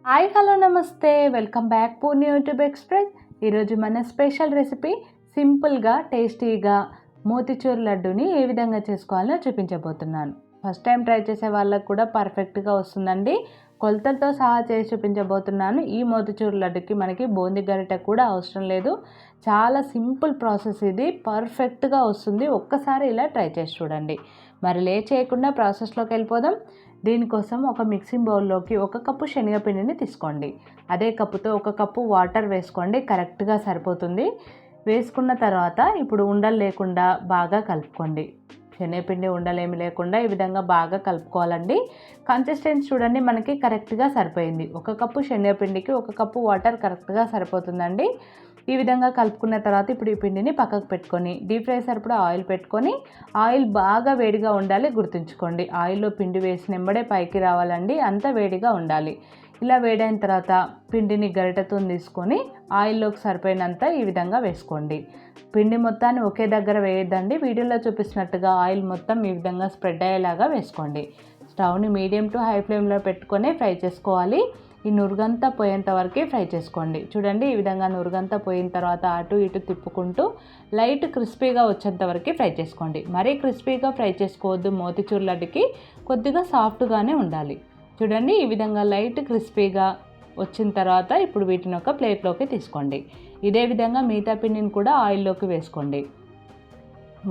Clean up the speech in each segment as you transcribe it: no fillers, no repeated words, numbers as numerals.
Hi hello నమస్తే, welcome back Purni YouTube express. ఈరోజు మన స్పెషల్ రెసిపీ సింపుల్గా టేస్టీగా మోతిచూర్ లడ్డూని ఏ విధంగా చేసుకోవాలో చూపించబోతున్నాను. ఫస్ట్ టైం ట్రై చేసే వాళ్ళకు కూడా పర్ఫెక్ట్గా వస్తుందండి. కొలతలతో సహా చేసి చూపించబోతున్నాను. ఈ మోతిచూర్ లడ్డుకి మనకి బూందీ గరిటె కూడా అవసరం లేదు. చాలా సింపుల్ ప్రాసెస్, ఇది పర్ఫెక్ట్గా వస్తుంది. ఒక్కసారి ఇలా ట్రై చేసి చూడండి. మరి లేట్ చేయకుండా ప్రాసెస్లోకి వెళ్ళిపోదాం. దీనికోసం ఒక మిక్సింగ్ బౌల్లోకి 1 కప్పు శనగపిండిని తీసుకోండి. అదే కప్పుతో 1 కప్పు వాటర్ వేసుకోండి, కరెక్ట్గా సరిపోతుంది. వేసుకున్న తర్వాత ఇప్పుడు ఉండలు లేకుండా బాగా కలుపుకోండి. శనగపిండి ఉండలేమి లేకుండా ఈ విధంగా బాగా కలుపుకోవాలండి. కన్సిస్టెన్సీ చూడండి, మనకి కరెక్ట్గా సరిపోయింది. 1 కప్పు శనగపిండికి 1 కప్పు వాటర్ కరెక్ట్గా సరిపోతుందండి. ఈ విధంగా కలుపుకున్న తర్వాత ఇప్పుడు ఈ పిండిని పక్కకు పెట్టుకొని డీప్ ఫ్రై సరిపడా ఆయిల్ పెట్టుకొని, ఆయిల్ బాగా వేడిగా ఉండాలి, గుర్తుంచుకోండి. ఆయిల్లో పిండి వేసిన వెంబడే పైకి రావాలండి, అంత వేడిగా ఉండాలి. ఇలా వేడైన తర్వాత పిండిని గరిటెతో తీసుకొని ఆయిల్లోకి సరిపోయినంత ఈ విధంగా వేసుకోండి. పిండి మొత్తాన్ని ఒకే దగ్గర వేయద్దండి. వీడియోలో చూపిస్తున్నట్టుగా ఆయిల్ మొత్తం ఈ విధంగా స్ప్రెడ్ అయ్యేలాగా వేసుకోండి. స్టవ్ని మీడియం టు హై ఫ్లేమ్లో పెట్టుకొని ఫ్రై చేసుకోవాలి. ఈ నురుగంతా పోయేంత వరకు ఫ్రై చేసుకోండి. చూడండి, ఈ విధంగా నురుగంతా పోయిన తర్వాత అటు ఇటు తిప్పుకుంటూ లైట్ క్రిస్పీగా వచ్చేంత వరకు ఫ్రై చేసుకోండి. మరీ క్రిస్పీగా ఫ్రై చేసుకోవద్దు. మోతిచూర్ లడ్డుకి కొద్దిగా సాఫ్ట్గానే ఉండాలి. చూడండి, ఈ విధంగా లైట్ క్రిస్పీగా వచ్చిన తర్వాత ఇప్పుడు వీటిని ఒక ప్లేట్లోకి తీసుకోండి. ఇదే విధంగా మిగతా పిండిని కూడా ఆయిల్లోకి వేసుకోండి.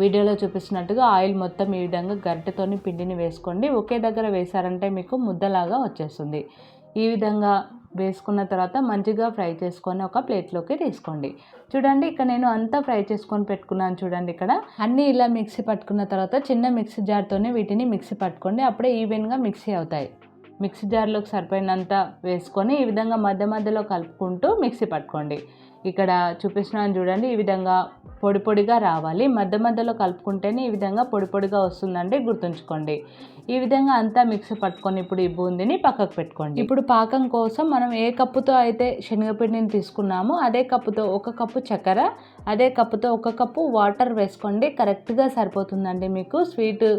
వీడియోలో చూపిస్తున్నట్టుగా ఆయిల్ మొత్తం ఈ విధంగా గరిటెతోని పిండిని వేసుకోండి. ఒకే దగ్గర వేసారంటే మీకు ముద్దలాగా వచ్చేస్తుంది. ఈ విధంగా వేసుకున్న తర్వాత మంచిగా ఫ్రై చేసుకొని ఒక ప్లేట్లోకి తీసుకోండి. చూడండి, ఇక్కడ నేను అంతా ఫ్రై చేసుకొని పెట్టుకున్నాను. చూడండి, ఇక్కడ అన్నీ ఇలా మిక్సీ పట్టుకున్న తర్వాత చిన్న మిక్సీ జార్తోనే వీటిని మిక్సీ పట్టుకోండి. అప్పుడే ఈవెన్గా మిక్సీ అవుతాయి. మిక్సీ జార్లోకి సరిపోయినంత వేసుకొని ఈ విధంగా మధ్య మధ్యలో కలుపుకుంటూ మిక్సీ పట్టుకోండి. ఇక్కడ చూపిస్తున్నాను చూడండి, ఈ విధంగా పొడి పొడిగా రావాలి. మధ్య మధ్యలో కలుపుకుంటేనే ఈ విధంగా పొడి పొడిగా వస్తుందండి, గుర్తుంచుకోండి. ఈ విధంగా అంతా మిక్సీ పట్టుకొని ఇప్పుడు ఈ బూందీని పక్కకు పెట్టుకోండి. ఇప్పుడు పాకం కోసం మనం ఏ కప్పుతో అయితే శనగపిండిని తీసుకున్నామో అదే కప్పుతో 1 కప్పు చక్కెర, అదే కప్పుతో 1 కప్పు వాటర్ వేసుకోండి. కరెక్ట్గా సరిపోతుందండి. మీకు స్వీట్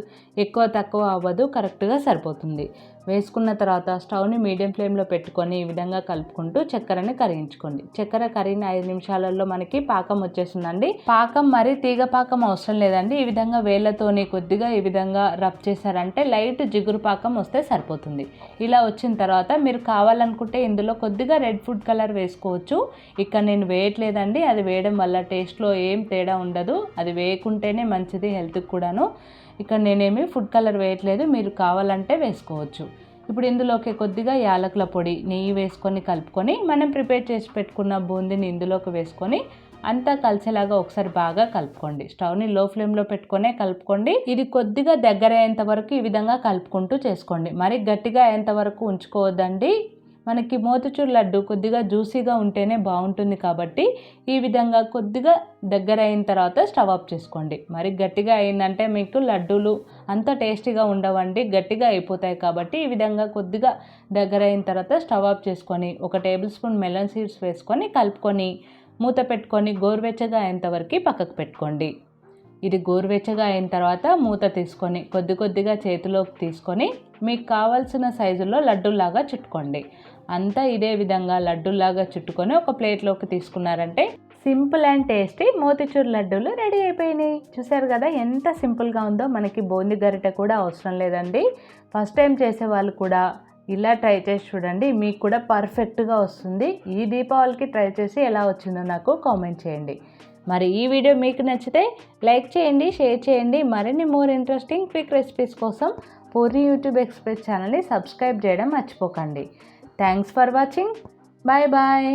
ఎక్కువ తక్కువ అవ్వదు, కరెక్ట్గా సరిపోతుంది. వేసుకున్న తర్వాత స్టవ్ని మీడియం ఫ్లేమ్లో పెట్టుకొని ఈ విధంగా కలుపుకుంటూ చక్కెరని కరిగించుకోండి. చక్కెర కరిగిన 5 నిమిషాలలో మనకి పాకం వచ్చేస్తుందండి. పాకం మరి తీగ పాకం అవసరం లేదండి. ఈ విధంగా వేళ్ళతోని కొద్దిగా ఈ విధంగా రబ్ చేశారంటే లైట్ జిగురు పాకం వస్తే సరిపోతుంది. ఇలా వచ్చిన తర్వాత మీరు కావాలనుకుంటే ఇందులో కొద్దిగా రెడ్ ఫుడ్ కలర్ వేసుకోవచ్చు. ఇక్కడ నేను వేయట్లేదండి. అది వేయడం వల్ల టేస్ట్లో ఏం తేడా ఉండదు. అది వేయకుంటేనే మంచిది హెల్త్కి కూడాను. ఇక్కడ నేనేమి ఫుడ్ కలర్ వేయట్లేదు, మీరు కావాలంటే వేసుకోవచ్చు. ఇప్పుడు ఇందులోకి కొద్దిగా యాలకుల పొడి, నెయ్యి వేసుకొని కలుపుకొని మనం ప్రిపేర్ చేసి పెట్టుకున్న బూందీని ఇందులోకి వేసుకొని అంతా కలిసేలాగా ఒకసారి బాగా కలుపుకోండి. స్టవ్ని లో ఫ్లేమ్లో పెట్టుకొనే కలుపుకోండి. ఇది కొద్దిగా దగ్గర అయ్యేంత వరకు ఈ విధంగా కలుపుకుంటూ చేసుకోండి. మరి గట్టిగా అయ్యేంత వరకు ఉంచుకోవద్దండి. మనకి మోతిచూర్ లడ్డు కొద్దిగా జ్యూసీగా ఉంటేనే బాగుంటుంది కాబట్టి ఈ విధంగా కొద్దిగా దగ్గర అయిన తర్వాత స్టవ్ ఆఫ్ చేసుకోండి. మరి గట్టిగా అయిందంటే మీకు లడ్డూలు అంత టేస్టీగా ఉండవండి, గట్టిగా అయిపోతాయి. కాబట్టి ఈ విధంగా కొద్దిగా దగ్గర అయిన తర్వాత స్టవ్ ఆఫ్ చేసుకొని 1 టేబుల్ స్పూన్ మెలన్ సీడ్స్ వేసుకొని కలుపుకొని మూత పెట్టుకొని గోరువెచ్చగా అయ్యేంత వరకు పక్కకు పెట్టుకోండి. ఇది గోరువెచ్చగా అయిన తర్వాత మూత తీసుకొని కొద్ది కొద్దిగా చేతిలోకి తీసుకొని మీకు కావాల్సిన సైజులో లడ్డూలాగా చుట్టుకోండి. అంతా ఇదే విధంగా లడ్డూలాగా చుట్టుకొని ఒక ప్లేట్లోకి తీసుకున్నారంటే సింపుల్ అండ్ టేస్టీ మోతిచూర్ లడ్డూలు రెడీ అయిపోయినాయి. చూసారు కదా ఎంత సింపుల్గా ఉందో. మనకి బూందీ గరిటె కూడా అవసరం లేదండి. ఫస్ట్ టైం చేసే వాళ్ళు కూడా ఇలా ట్రై చేసి చూడండి, మీకు కూడా పర్ఫెక్ట్గా వస్తుంది. ఈ దీపావళికి ట్రై చేసి ఎలా వచ్చిందో నాకు కామెంట్ చేయండి. మరి ఈ వీడియో మీకు నచ్చితే లైక్ చేయండి, షేర్ చేయండి. మరిన్ని మోర్ ఇంట్రెస్టింగ్ క్విక్ రెసిపీస్ కోసం పూర్ణి యూట్యూబ్ ఎక్స్ప్రెస్ ఛానల్ని సబ్స్క్రైబ్ చేయడం మర్చిపోకండి. Thanks for watching. Bye bye.